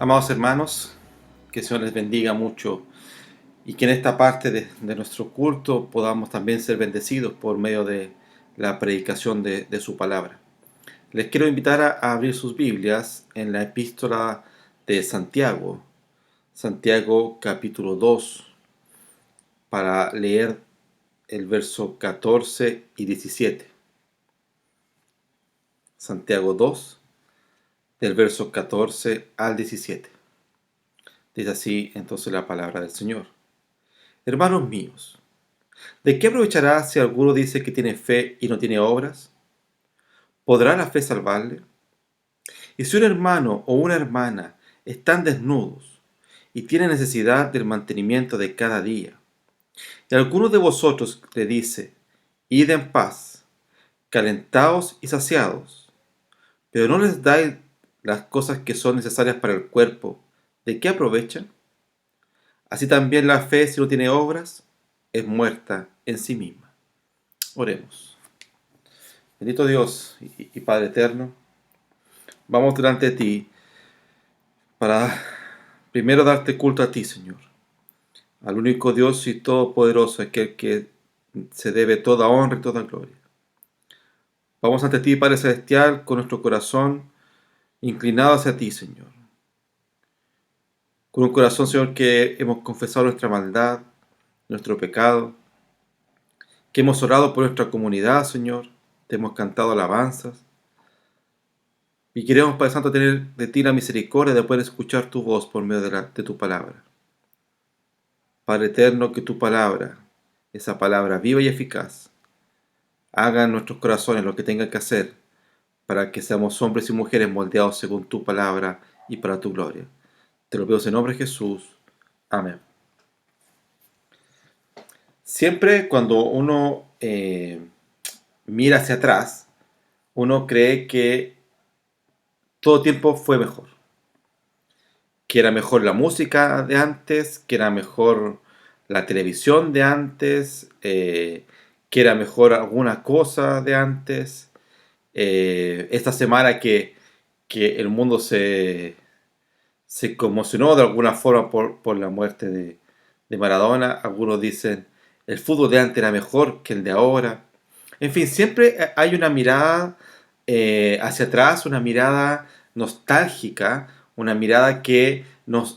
Amados hermanos, que el Señor les bendiga mucho y que en esta parte de nuestro culto podamos también ser bendecidos por medio de la predicación de su palabra. Les quiero invitar a abrir sus Biblias en la epístola de Santiago, Santiago capítulo 2, para leer el verso 14 y 17. Santiago 2, del verso 14 al 17. Dice así entonces la palabra del Señor. Hermanos míos, ¿de qué aprovechará si alguno dice que tiene fe y no tiene obras? ¿Podrá la fe salvarle? Y si un hermano o una hermana están desnudos y tienen necesidad del mantenimiento de cada día, y alguno de vosotros le dice, id en paz, calentaos y saciados, pero no les dais las cosas que son necesarias para el cuerpo, ¿de qué aprovechan? Así también la fe, si no tiene obras, es muerta en sí misma. Oremos. Bendito Dios y Padre eterno, vamos delante de ti para primero darte culto a ti, Señor, al único Dios y todopoderoso, aquel que se debe toda honra y toda gloria. Vamos ante ti, Padre celestial, con nuestro corazón inclinado hacia ti, Señor. Con un corazón, Señor, que hemos confesado nuestra maldad, nuestro pecado, que hemos orado por nuestra comunidad, Señor, te hemos cantado alabanzas. Y queremos, Padre Santo, tener de ti la misericordia de poder escuchar tu voz por medio de tu palabra. Padre eterno, que tu palabra, esa palabra viva y eficaz, haga en nuestros corazones lo que tenga que hacer para que seamos hombres y mujeres moldeados según tu palabra y para tu gloria. Te lo pido en nombre de Jesús. Amén. Siempre cuando uno mira hacia atrás, uno cree que todo tiempo fue mejor. Que era mejor la música de antes, que era mejor la televisión de antes, que era mejor alguna cosa de antes. Esta semana que el mundo se conmocionó de alguna forma por la muerte de Maradona. Algunos dicen el fútbol de antes era mejor que el de ahora. En fin, siempre hay una mirada hacia atrás, una mirada nostálgica, una mirada que nos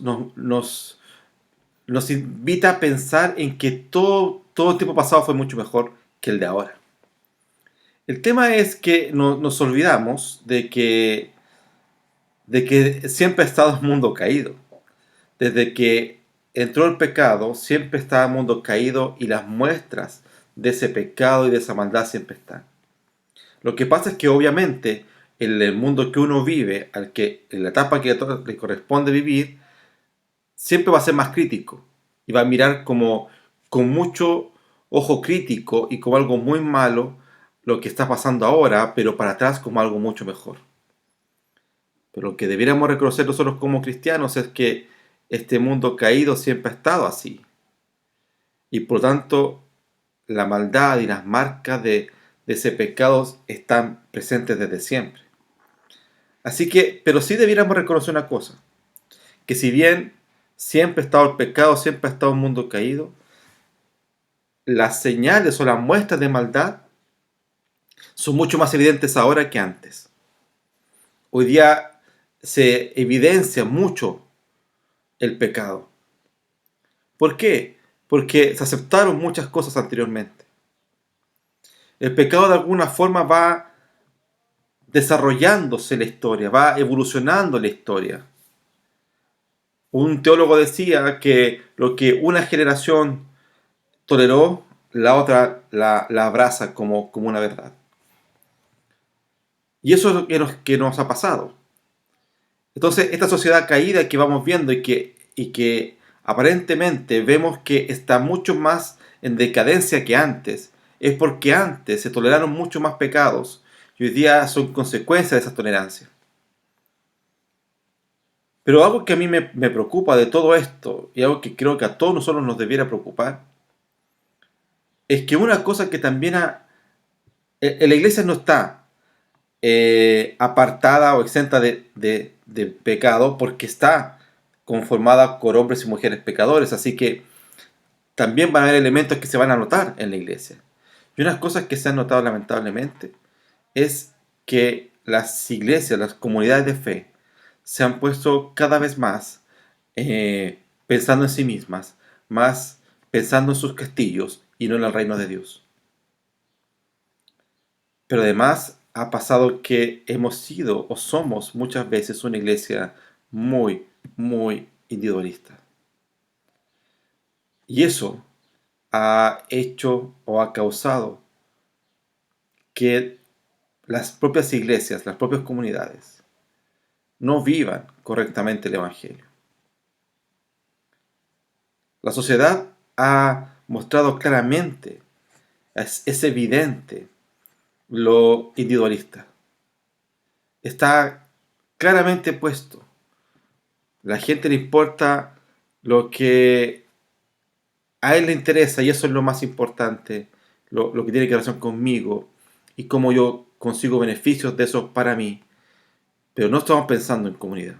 invita a pensar en que todo el tiempo pasado fue mucho mejor que el de ahora. El tema es que nos olvidamos de que siempre ha estado el mundo caído. Desde que entró el pecado, siempre está el mundo caído y las muestras de ese pecado y de esa maldad siempre están. Lo que pasa es que obviamente en el mundo que uno vive, en la etapa que le corresponde vivir, siempre va a ser más crítico y va a mirar como con mucho ojo crítico y como algo muy malo lo que está pasando ahora, pero para atrás como algo mucho mejor. Pero lo que debiéramos reconocer nosotros como cristianos es que este mundo caído siempre ha estado así. Y por lo tanto, la maldad y las marcas de ese pecado están presentes desde siempre. Así que, pero sí debiéramos reconocer una cosa, que si bien siempre ha estado el pecado, siempre ha estado un mundo caído, las señales o las muestras de maldad son mucho más evidentes ahora que antes. Hoy día se evidencia mucho el pecado. ¿Por qué? Porque se aceptaron muchas cosas anteriormente. El pecado de alguna forma va desarrollándose la historia, va evolucionando la historia. Un teólogo decía que lo que una generación toleró, la otra la abraza como una verdad. Y eso es lo que nos ha pasado. Entonces, esta sociedad caída que vamos viendo y que aparentemente vemos que está mucho más en decadencia que antes, es porque antes se toleraron mucho más pecados y hoy día son consecuencias de esa tolerancia. Pero algo que a mí me preocupa de todo esto, y algo que creo que a todos nosotros nos debiera preocupar, es que una cosa que también en la iglesia no está apartada o exenta de de pecado porque está conformada por hombres y mujeres pecadores. Así que también van a haber elementos que se van a notar en la iglesia. Y unas cosas que se han notado lamentablemente es que las iglesias, las comunidades de fe, se han puesto cada vez más pensando en sí mismas, más pensando en sus castillos y no en el reino de Dios. Pero además ha pasado que hemos sido o somos muchas veces una iglesia muy, muy individualista. Y eso ha hecho o ha causado que las propias iglesias, las propias comunidades, no vivan correctamente el Evangelio. La sociedad ha mostrado claramente, es evidente, lo individualista. Está claramente puesto. La gente le importa lo que a él le interesa y eso es lo más importante, lo que tiene que ver conmigo y cómo yo consigo beneficios de eso para mí. Pero no estamos pensando en comunidad.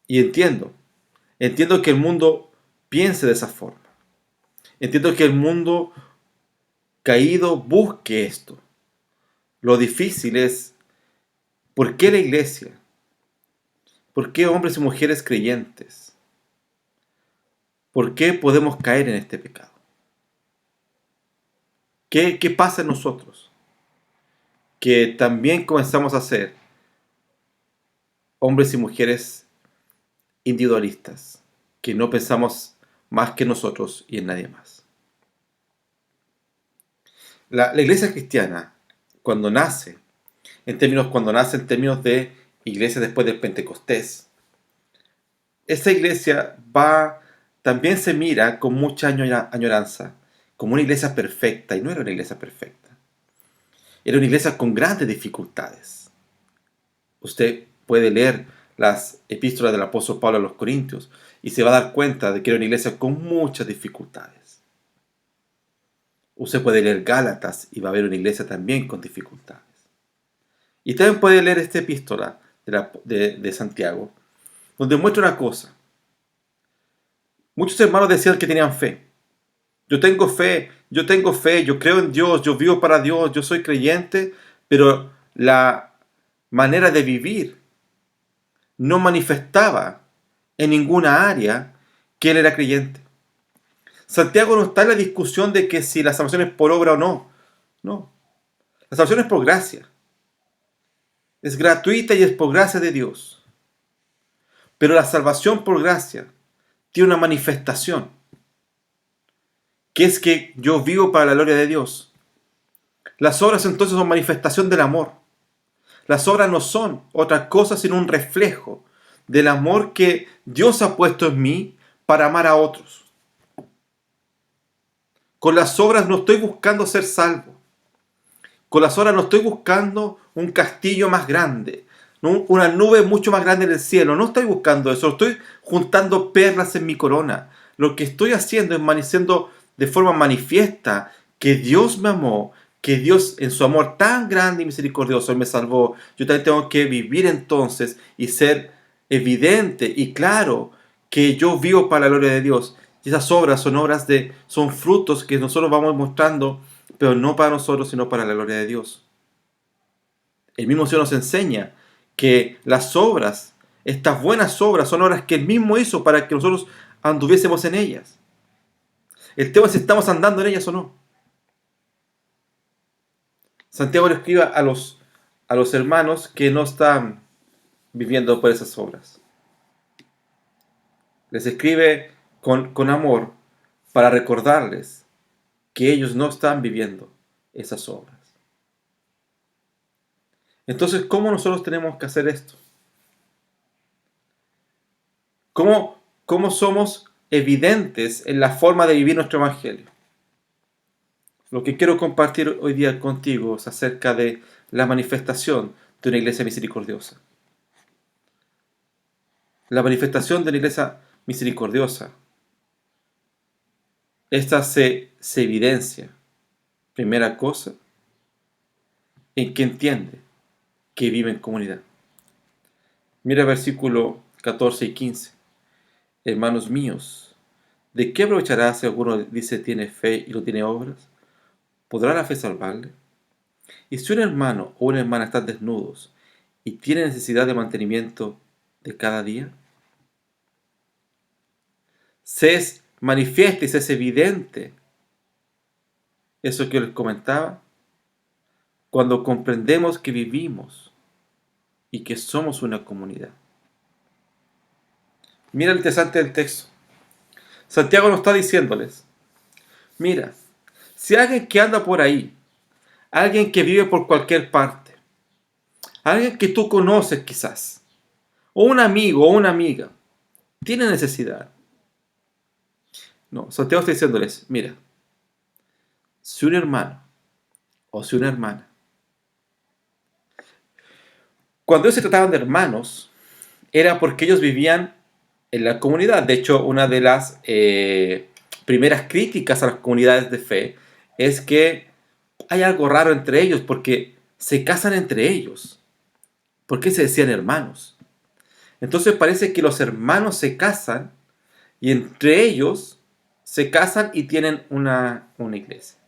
Y entiendo que el mundo piense de esa forma. Entiendo que el mundo caído busque esto. Lo difícil es, ¿por qué la iglesia? ¿Por qué hombres y mujeres creyentes? ¿Por qué podemos caer en este pecado? ¿Qué pasa en nosotros? Que también comenzamos a ser hombres y mujeres individualistas, que no pensamos más que nosotros y en nadie más. La iglesia cristiana, cuando nace, cuando nace en términos de iglesia después del Pentecostés, esa iglesia también se mira con mucha añoranza, como una iglesia perfecta, y no era una iglesia perfecta. Era una iglesia con grandes dificultades. Usted puede leer las epístolas del apóstol Pablo a los Corintios y se va a dar cuenta de que era una iglesia con muchas dificultades. Usted puede leer Gálatas y va a ver una iglesia también con dificultades. Y también puede leer esta epístola de Santiago, donde muestra una cosa. Muchos hermanos decían que tenían fe. Yo tengo fe, yo creo en Dios, yo vivo para Dios, yo soy creyente, pero la manera de vivir no manifestaba en ninguna área que él era creyente. Santiago no está en la discusión de que si la salvación es por obra o no. No. La salvación es por gracia. Es gratuita y es por gracia de Dios. Pero la salvación por gracia tiene una manifestación, que es que yo vivo para la gloria de Dios. Las obras entonces son manifestación del amor. Las obras no son otra cosa sino un reflejo del amor que Dios ha puesto en mí para amar a otros. Con las obras no estoy buscando ser salvo. Con las obras no estoy buscando un castillo más grande, una nube mucho más grande en el cielo. No estoy buscando eso. Estoy juntando perlas en mi corona. Lo que estoy haciendo es diciendo de forma manifiesta que Dios me amó, que Dios en su amor tan grande y misericordioso me salvó. Yo también tengo que vivir entonces y ser evidente y claro que yo vivo para la gloria de Dios. Y esas obras son frutos que nosotros vamos mostrando, pero no para nosotros, sino para la gloria de Dios. El mismo Señor nos enseña que las obras, estas buenas obras, son obras que Él mismo hizo para que nosotros anduviésemos en ellas. El tema es si estamos andando en ellas o no. Santiago le escribe a los hermanos que no están viviendo por esas obras. Les escribe con amor para recordarles que ellos no están viviendo esas obras. Entonces, ¿cómo nosotros tenemos que hacer esto? ¿Cómo somos evidentes en la forma de vivir nuestro evangelio? Lo que quiero compartir hoy día contigo es acerca de la manifestación de una iglesia misericordiosa. La manifestación de una iglesia misericordiosa. Esta se evidencia, primera cosa, en que entiende que vive en comunidad. Mira el versículo 14 y 15. Hermanos míos, ¿de qué aprovechará si alguno dice tiene fe y no tiene obras? ¿Podrá la fe salvarle? Y si un hermano o una hermana están desnudos y tienen necesidad de mantenimiento de cada día, se es manifiesta y se es evidente eso que les comentaba, cuando comprendemos que vivimos y que somos una comunidad. Mira lo interesante del texto. Santiago nos está diciéndoles, mira, si alguien que anda por ahí, alguien que vive por cualquier parte, alguien que tú conoces quizás, o un amigo o una amiga, tiene necesidad. No, Santiago está diciéndoles, mira, si un hermano o si una hermana, cuando ellos se trataban de hermanos, era porque ellos vivían en la comunidad. De hecho, una de las primeras críticas a las comunidades de fe es que hay algo raro entre ellos porque se casan entre ellos. ¿Por qué se decían hermanos? Entonces parece que los hermanos se casan y entre ellos se casan y tienen una iglesia.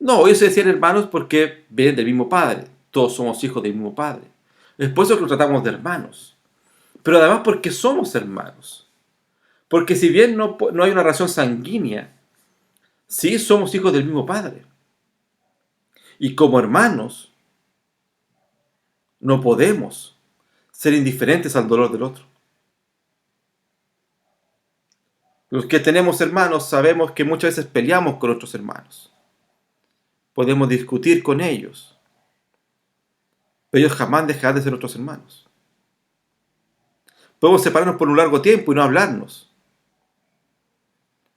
No, ellos se decían hermanos porque vienen del mismo padre. Todos somos hijos del mismo padre. Es por eso que los tratamos de hermanos. Pero además porque somos hermanos. Porque si bien no hay una relación sanguínea, sí somos hijos del mismo padre. Y como hermanos, no podemos ser indiferentes al dolor del otro. Los que tenemos hermanos sabemos que muchas veces peleamos con nuestros hermanos. Podemos discutir con ellos. Pero ellos jamás dejarán de ser nuestros hermanos. Podemos separarnos por un largo tiempo y no hablarnos.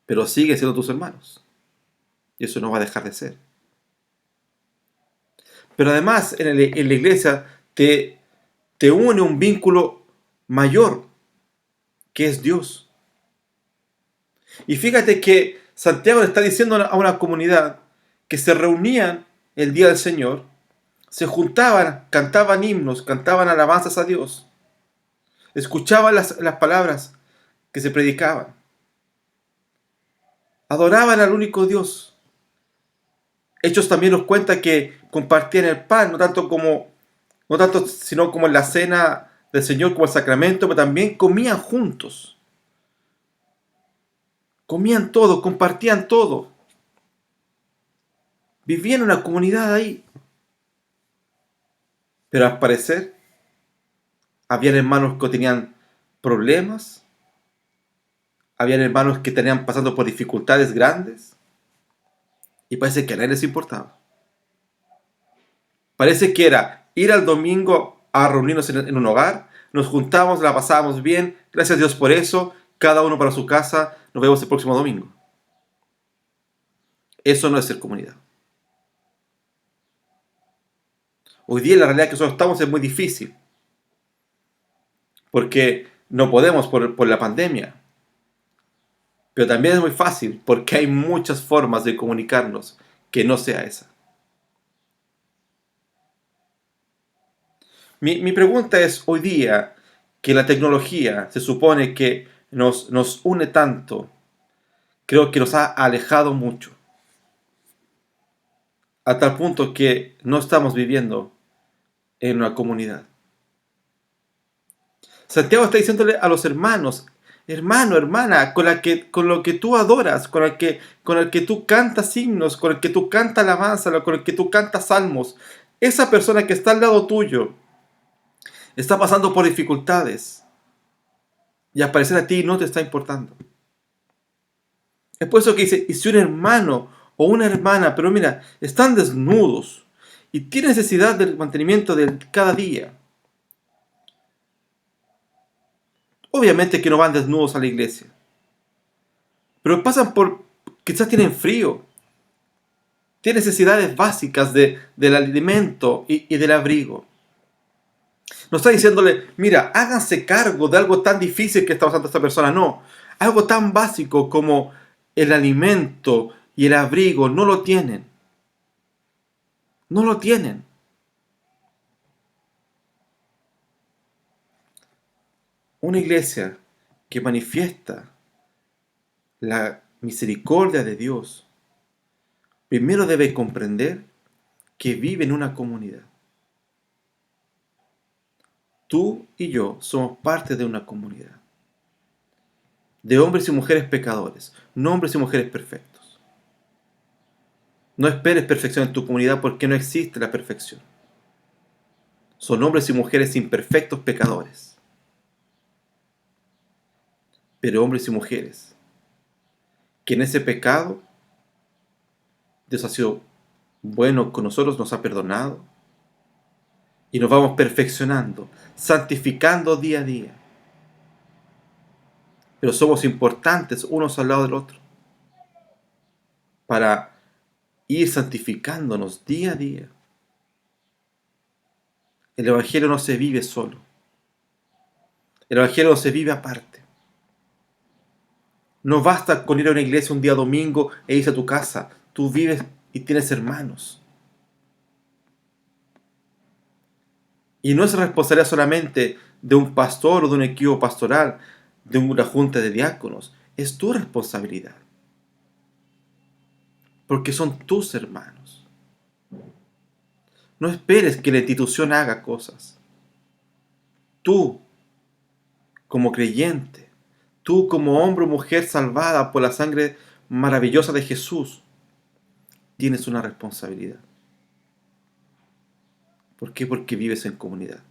Pero siguen siendo tus hermanos. Y eso no va a dejar de ser. Pero además en la iglesia te une un vínculo mayor, que es Dios. Y fíjate que Santiago le está diciendo a una comunidad que se reunían el día del Señor, se juntaban, cantaban himnos, cantaban alabanzas a Dios, escuchaban las palabras que se predicaban, adoraban al único Dios. Hechos también nos cuenta que compartían el pan, no tanto sino como en la cena del Señor, como el sacramento, pero también comían juntos. Comían todo, compartían todo. Vivían en una comunidad ahí. Pero al parecer, habían hermanos que tenían problemas, habían hermanos que tenían pasando por dificultades grandes, y parece que a nadie les importaba. Parece que era ir al domingo a reunirnos en un hogar, nos juntamos, la pasábamos bien, gracias a Dios por eso, cada uno para su casa, nos vemos el próximo domingo. Eso no es ser comunidad. Hoy día la realidad que nosotros estamos es muy difícil, porque no podemos por la pandemia. Pero también es muy fácil, porque hay muchas formas de comunicarnos que no sea esa. Mi pregunta es, hoy día, que la tecnología se supone que nos une tanto, creo que nos ha alejado mucho, a tal punto que no estamos viviendo en una comunidad. Santiago está diciéndole a los hermanos, hermano, hermana, con lo que tú adoras, con el que tú cantas himnos, con el que tú cantas alabanza, con el que tú cantas salmos, esa persona que está al lado tuyo está pasando por dificultades y al parecer a ti no te está importando. Es por eso que dice, y si un hermano o una hermana, pero mira, están desnudos y tienen necesidad del mantenimiento de cada día. Obviamente que no van desnudos a la iglesia, pero pasan quizás tienen frío, tienen necesidades básicas del alimento y del abrigo. No está diciéndole, mira, háganse cargo de algo tan difícil que está pasando esta persona. No, algo tan básico como el alimento y el abrigo no lo tienen. No lo tienen. una iglesia que manifiesta la misericordia de Dios, primero debe comprender que vive en una comunidad. Tú y yo somos parte de una comunidad, de hombres y mujeres pecadores, no hombres y mujeres perfectos. No esperes perfección en tu comunidad porque no existe la perfección. Son hombres y mujeres imperfectos pecadores, pero hombres y mujeres que en ese pecado Dios ha sido bueno con nosotros, nos ha perdonado y nos vamos perfeccionando, santificando día a día. Pero somos importantes unos al lado del otro para ir santificándonos día a día. El Evangelio no se vive solo. El Evangelio no se vive aparte. No basta con ir a una iglesia un día domingo e irse a tu casa. Tú vives y tienes hermanos. Y no es responsabilidad solamente de un pastor o de un equipo pastoral, de una junta de diáconos. Es tu responsabilidad. Porque son tus hermanos. No esperes que la institución haga cosas. Tú, como creyente, tú como hombre o mujer salvada por la sangre maravillosa de Jesús, tienes una responsabilidad. ¿Por qué? Porque vives en comunidad.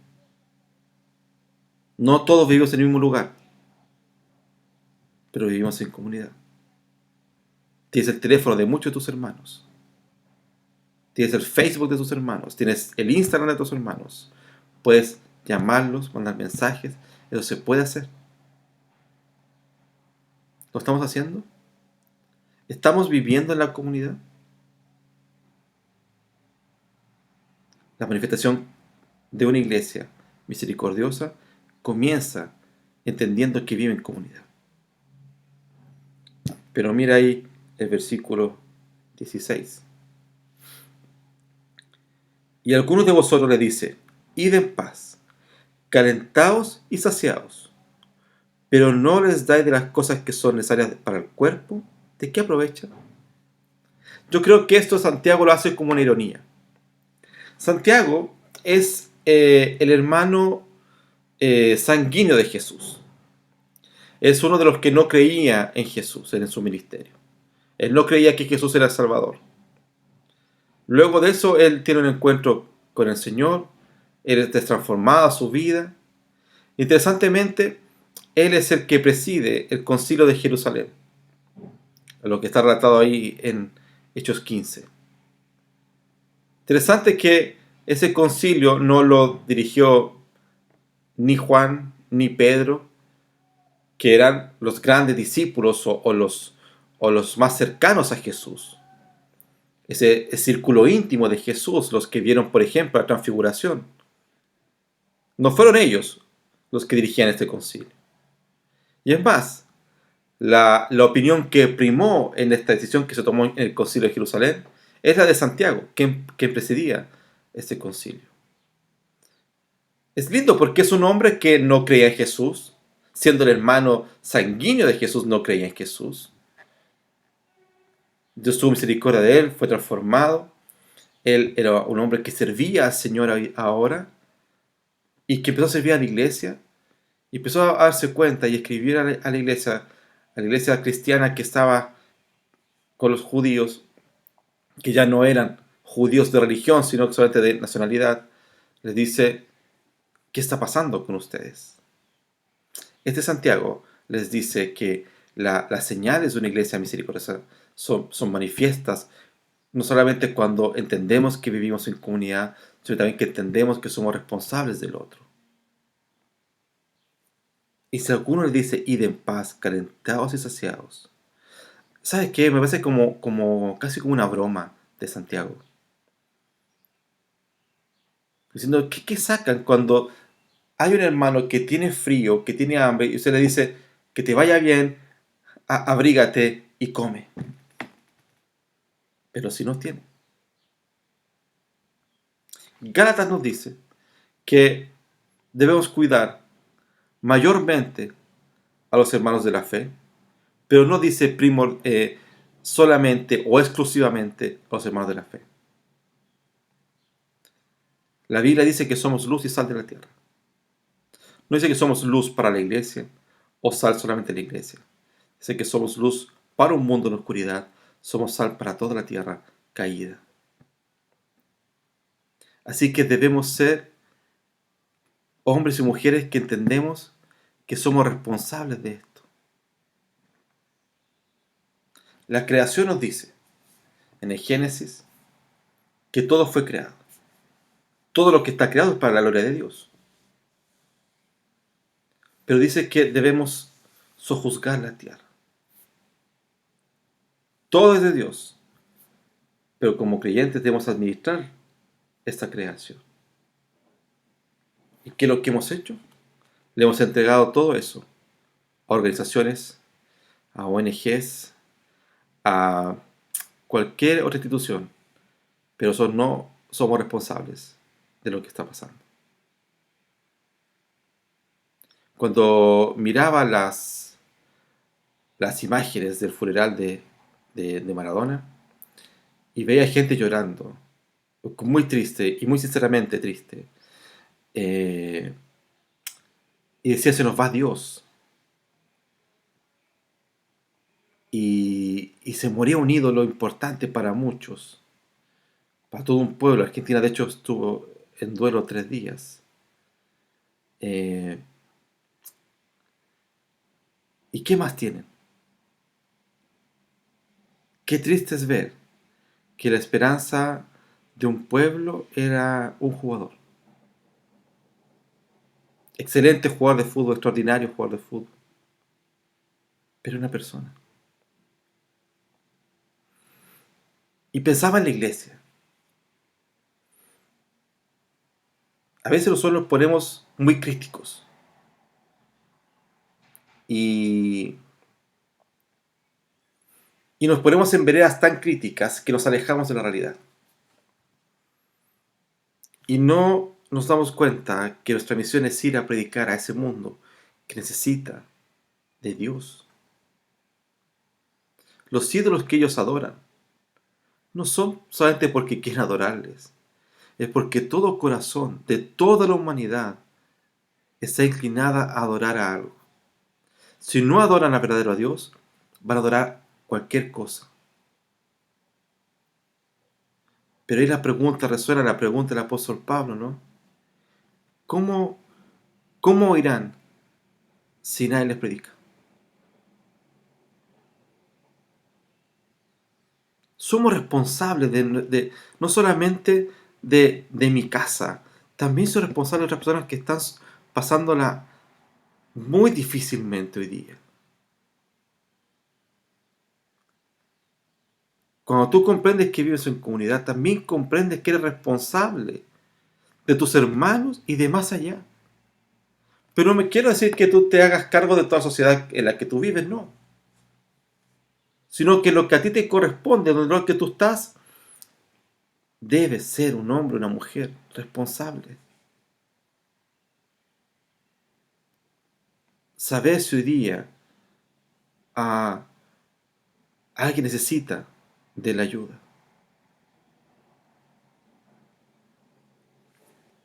No todos vivimos en el mismo lugar, pero vivimos en comunidad. Tienes el teléfono de muchos de tus hermanos. Tienes el Facebook de tus hermanos. Tienes el Instagram de tus hermanos. Puedes llamarlos, mandar mensajes. Eso se puede hacer. ¿Lo estamos haciendo? ¿Estamos viviendo en la comunidad? La manifestación de una iglesia misericordiosa comienza entendiendo que vive en comunidad. Pero mira ahí el versículo 16. Y algunos de vosotros le dice, id en paz, calentaos y saciaos, pero no les dais de las cosas que son necesarias para el cuerpo, ¿de qué aprovecha? Yo creo que esto Santiago lo hace como una ironía. Santiago es el hermano sanguíneo de Jesús. Es uno de los que no creía en Jesús, en su ministerio. Él no creía que Jesús era el Salvador. Luego de eso, él tiene un encuentro con el Señor, él es transformada su vida. Interesantemente, él es el que preside el concilio de Jerusalén, lo que está relatado ahí en Hechos 15. Interesante que ese concilio no lo dirigió ni Juan ni Pedro, que eran los grandes discípulos o los más cercanos a Jesús. Ese círculo íntimo de Jesús, los que vieron, por ejemplo, la transfiguración. No fueron ellos los que dirigían este concilio. Y es más, la opinión que primó en esta decisión que se tomó en el concilio de Jerusalén es la de Santiago, quien presidía este concilio. Es lindo porque es un hombre que no creía en Jesús, siendo el hermano sanguíneo de Jesús, no creía en Jesús. Dios tuvo misericordia de él, fue transformado. Él era un hombre que servía al Señor ahora y que empezó a servir a la iglesia y empezó a darse cuenta y escribir a la iglesia cristiana que estaba con los judíos, que ya no eran judíos de religión, sino solamente de nacionalidad. Les dice, ¿qué está pasando con ustedes? Este Santiago les dice que las señales de una iglesia misericordiosa son manifiestas no solamente cuando entendemos que vivimos en comunidad, sino también que entendemos que somos responsables del otro. Y si alguno le dice, id en paz, calentados y saciados, ¿sabes qué? Me parece casi como una broma de Santiago. Diciendo, ¿qué sacan cuando hay un hermano que tiene frío, que tiene hambre, y usted le dice, que te vaya bien, abrígate y come? Pero si no tiene. Gálatas nos dice que debemos cuidar mayormente a los hermanos de la fe, pero no dice solamente o exclusivamente a los hermanos de la fe. La Biblia dice que somos luz y sal de la tierra. No dice que somos luz para la iglesia o sal solamente de la iglesia. Dice que somos luz para un mundo en oscuridad, somos sal para toda la tierra caída. Así que debemos ser hombres y mujeres que entendemos que somos responsables de esto. La creación nos dice en el Génesis que todo fue creado. Todo lo que está creado es para la gloria de Dios. Pero dice que debemos sojuzgar la tierra. Todo es de Dios, pero como creyentes debemos administrar esta creación. ¿Y qué es lo que hemos hecho? Le hemos entregado todo eso a organizaciones, a ONGs, a cualquier otra institución, pero no somos responsables de lo que está pasando. Cuando miraba las imágenes del funeral de Maradona y veía gente llorando, muy triste y muy sinceramente triste, y decía, se nos va Dios. Y se moría un ídolo importante para muchos, para todo un pueblo. Argentina, de hecho, estuvo en duelo 3 días. ¿Y qué más tienen? Qué triste es ver que la esperanza de un pueblo era un jugador. Excelente jugador de fútbol, extraordinario jugador de fútbol. Pero una persona. Y pensaba en la iglesia. A veces nosotros nos ponemos muy críticos. Y nos ponemos en veredas tan críticas que nos alejamos de la realidad. Y no nos damos cuenta que nuestra misión es ir a predicar a ese mundo que necesita de Dios. Los ídolos que ellos adoran no son solamente porque quieren adorarles, es porque todo corazón de toda la humanidad está inclinada a adorar a algo. Si no adoran a verdadero a Dios, van a adorar cualquier cosa. Pero ahí resuena la pregunta del apóstol Pablo, ¿no? ¿Cómo irán si nadie les predica? Somos responsables no solamente de mi casa, también soy responsable de otras personas que están pasándola muy difícilmente hoy día. Cuando tú comprendes que vives en comunidad, también comprendes que eres responsable de tus hermanos y de más allá. Pero no me quiero decir que tú te hagas cargo de toda la sociedad en la que tú vives, no. Sino que lo que a ti te corresponde, donde lo que tú estás, debes ser un hombre o una mujer responsable. Saber si hoy día a alguien necesita de la ayuda.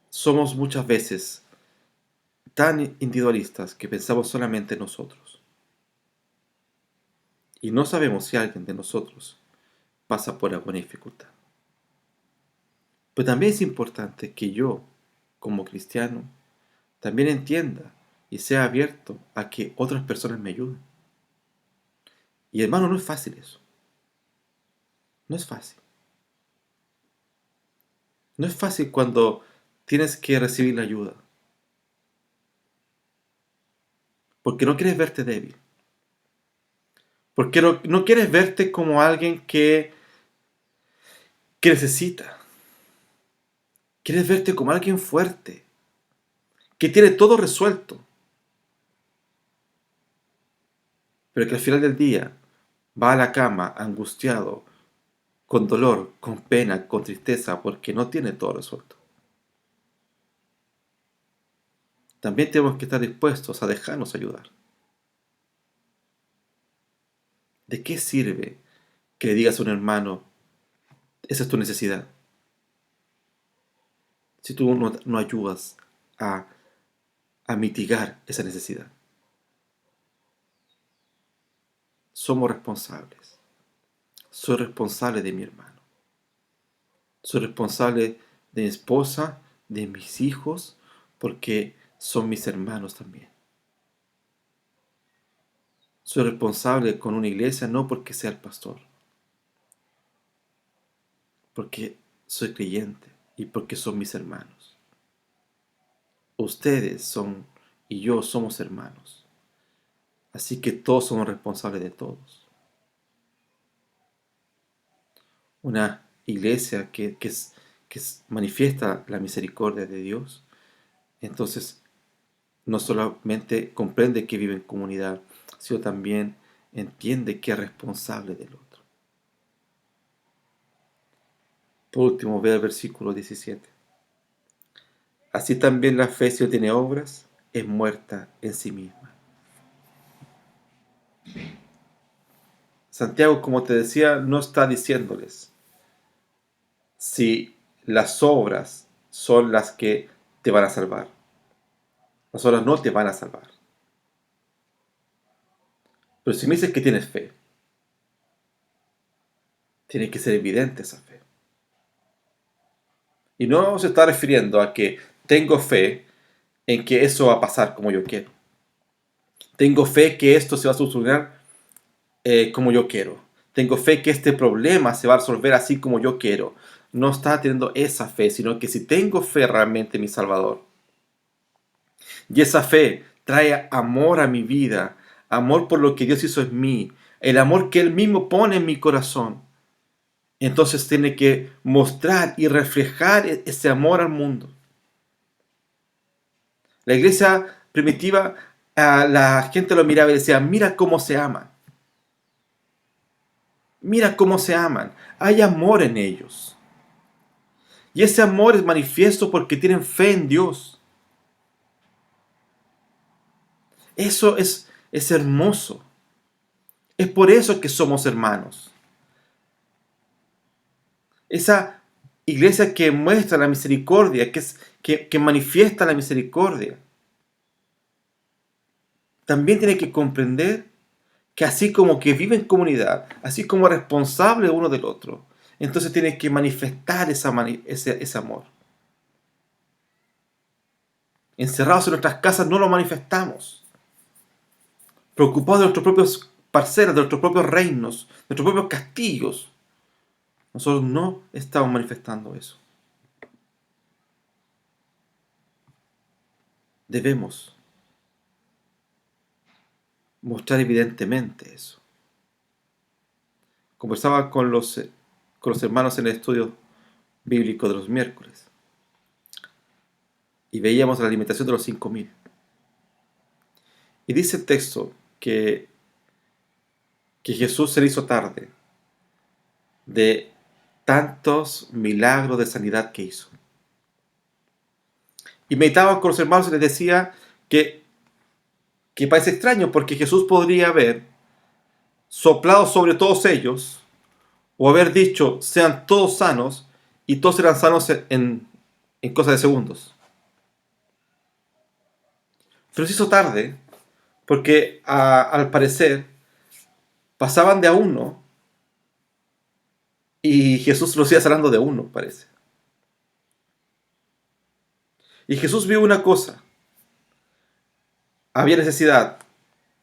Somos muchas veces tan individualistas que pensamos solamente en nosotros. Y no sabemos si alguien de nosotros pasa por alguna dificultad. Pero también es importante que yo, como cristiano, también entienda y sea abierto a que otras personas me ayuden. Y hermano, no es fácil eso. No es fácil. No es fácil cuando tienes que recibir la ayuda. Porque no quieres verte débil. Porque no quieres verte como alguien que necesita. Quieres verte como alguien fuerte, que tiene todo resuelto. Pero que al final del día va a la cama angustiado, con dolor, con pena, con tristeza, porque no tiene todo resuelto. también tenemos que estar dispuestos a dejarnos ayudar. ¿De qué sirve que le digas a un hermano, esa es tu necesidad, si tú no ayudas a, a mitigar esa necesidad? Somos responsables. Soy responsable de mi hermano. Soy responsable de mi esposa, de mis hijos, porque son mis hermanos también. Soy responsable con una iglesia no porque sea el pastor, porque soy creyente y porque son mis hermanos. Ustedes son y yo somos hermanos. Así que todos somos responsables de todos. Una iglesia que manifiesta la misericordia de Dios, entonces no solamente comprende que vive en comunidad, sino también entiende que es responsable del otro. Por último, ve el versículo 17. Así también la fe, si no tiene obras, es muerta en sí misma. Santiago, como te decía, no está diciéndoles si las obras son las que te van a salvar. Las obras no te van a salvar. Pero si me dices que tienes fe, tiene que ser evidente esa fe. Y no se está refiriendo a que tengo fe en que eso va a pasar como yo quiero. Tengo fe que esto se va a solucionar como yo quiero. Tengo fe que este problema se va a resolver así como yo quiero. No está teniendo esa fe, sino que si tengo fe realmente en mi Salvador, y esa fe trae amor a mi vida, amor por lo que Dios hizo en mí, el amor que Él mismo pone en mi corazón, entonces tiene que mostrar y reflejar ese amor al mundo. La iglesia primitiva, la gente lo miraba y decía, mira cómo se aman. Mira cómo se aman. Hay amor en ellos. Y ese amor es manifiesto porque tienen fe en Dios. Eso es hermoso. Es por eso que somos hermanos. Esa iglesia que muestra la misericordia, que manifiesta la misericordia, también tiene que comprender que así como que vive en comunidad, así como responsable uno del otro, entonces tiene que manifestar ese amor. Encerrados en nuestras casas no lo manifestamos. Preocupados de nuestros propios parcelas, de nuestros propios reinos, de nuestros propios castillos, nosotros no estamos manifestando eso. Debemos mostrar evidentemente eso. Conversaba con los hermanos en el estudio bíblico de los miércoles y veíamos la alimentación de los 5.000. Y dice el texto que Jesús se le hizo tarde de tantos milagros de sanidad que hizo. Y meditaba con los hermanos y les decía que parece extraño porque Jesús podría haber soplado sobre todos ellos o haber dicho sean todos sanos y todos eran sanos en cosa de segundos. Pero se hizo tarde porque al parecer pasaban de a uno y Jesús los iba sanando de uno, parece. Y Jesús vio una cosa. Había necesidad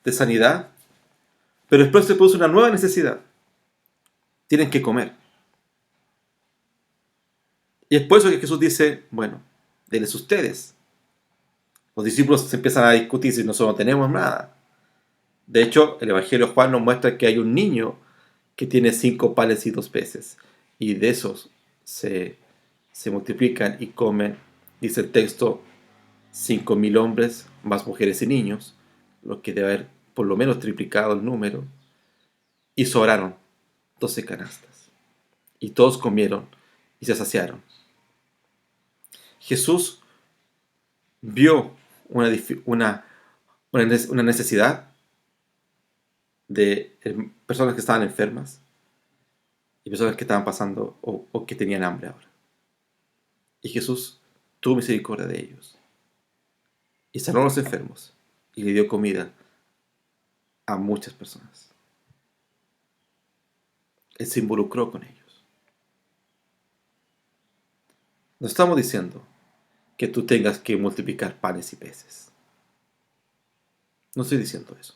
de sanidad, pero después se produce una nueva necesidad. Tienen que comer. Y es por eso que Jesús dice, bueno, denles ustedes. Los discípulos se empiezan a discutir si nosotros no tenemos nada. De hecho, el Evangelio de Juan nos muestra que hay un niño que tiene 5 panes y 2 peces. Y de esos se multiplican y comen, dice el texto, 5.000 hombres, más mujeres y niños, lo que debe haber por lo menos triplicado el número. Y sobraron 12 canastas. Y todos comieron y se saciaron. Jesús vio una necesidad de personas que estaban enfermas y personas que estaban pasando o que tenían hambre ahora. Y Jesús tuvo misericordia de ellos y sanó a los enfermos y le dio comida a muchas personas. Él se involucró con ellos. No estamos diciendo que tú tengas que multiplicar panes y peces. No estoy diciendo eso.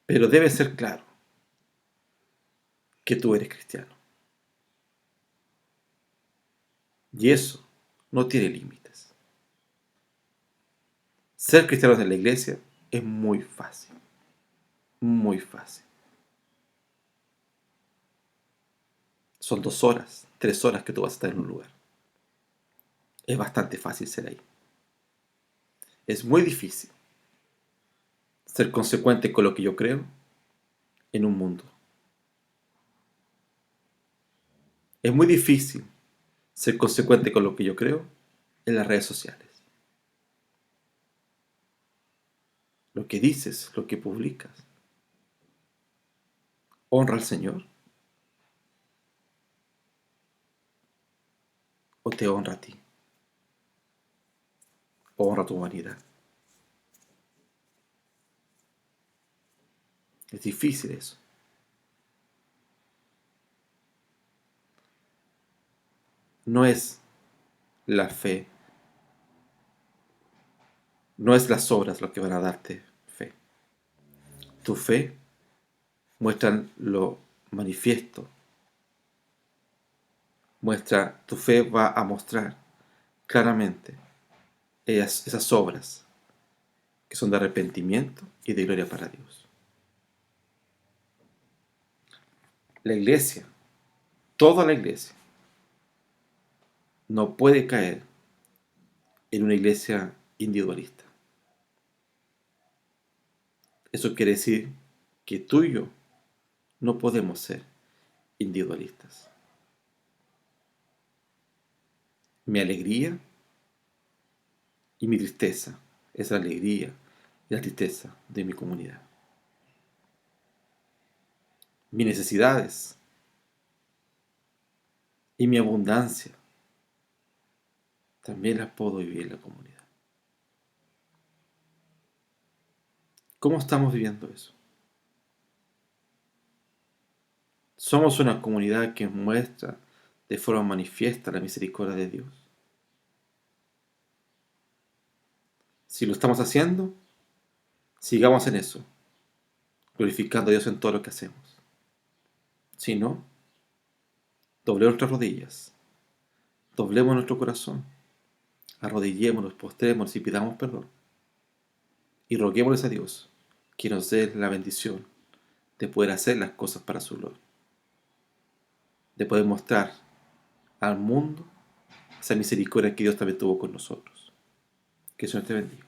Pero debe ser claro que tú eres cristiano. Y eso no tiene límites. Ser cristianos en la iglesia es muy fácil. Muy fácil. Son 2 horas, 3 horas que tú vas a estar en un lugar. Es bastante fácil ser ahí. Es muy difícil ser consecuente con lo que yo creo en un mundo. Es muy difícil ser consecuente con lo que yo creo en las redes sociales. Lo que dices, lo que publicas, ¿honra al Señor o te honra a ti? ¿O honra a tu humanidad? Es difícil eso. No es la fe, no es las obras lo que van a darte fe. Tu fe muestra lo manifiesto, tu fe va a mostrar claramente esas obras que son de arrepentimiento y de gloria para Dios. La iglesia, toda la iglesia, no puede caer en una iglesia individualista. Eso quiere decir que tú y yo no podemos ser individualistas. Mi alegría y mi tristeza es la alegría y la tristeza de mi comunidad. Mis necesidades y mi abundancia también las puedo vivir en la comunidad. ¿Cómo estamos viviendo eso? Somos una comunidad que muestra de forma manifiesta la misericordia de Dios. Si lo estamos haciendo, sigamos en eso, glorificando a Dios en todo lo que hacemos. Si no, doblemos nuestras rodillas, doblemos nuestro corazón, arrodillémonos, postrémonos y pidamos perdón. Y roguémosles a Dios que nos dé la bendición de poder hacer las cosas para su gloria, de poder mostrar al mundo esa misericordia que Dios también tuvo con nosotros. Que el Señor te bendiga.